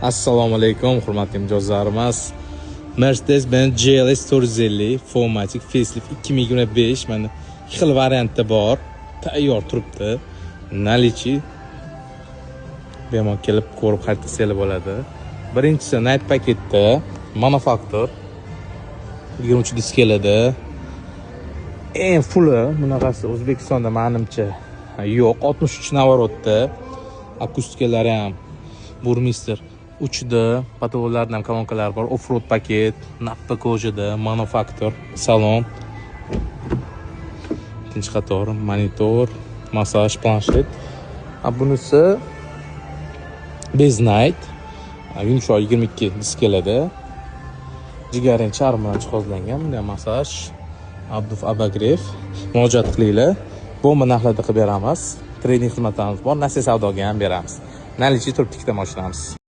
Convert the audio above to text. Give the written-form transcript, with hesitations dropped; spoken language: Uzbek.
Assalomu alaykum, hurmatli mijozlarimiz. Mercedes-Benz GLS 450 4MATIC Facelift 2025 mana ikki xil variantda bor, tayyor turibdi. Nalichi bemalol kelib ko'rib xaridlasangiz bo'ladi. Birinchisi Night paketda Manufacture 23 diskelada. Eng fulli bunaqasi O'zbekistonda menimcha yo'q. 63 navorotda akustikalari ham Burmister 3D, patologlardan ham kolonkalar bor, off-road paket, nappa kojada, Manufacture, salon, ikkinchi qator, monitor, massaj, planshet. Bunisi Bez Night, yumshoq 22 diskelada, jigarrang charm bilan jihozlangan, bunday massaj, abduf abagrev, murojaat qilinglar. Bomba narxlarda qilib beramiz. Trading xizmatlarimiz bor, nasiya savdoga ham beramiz. Nalichi turibdi ikkita mashinamiz.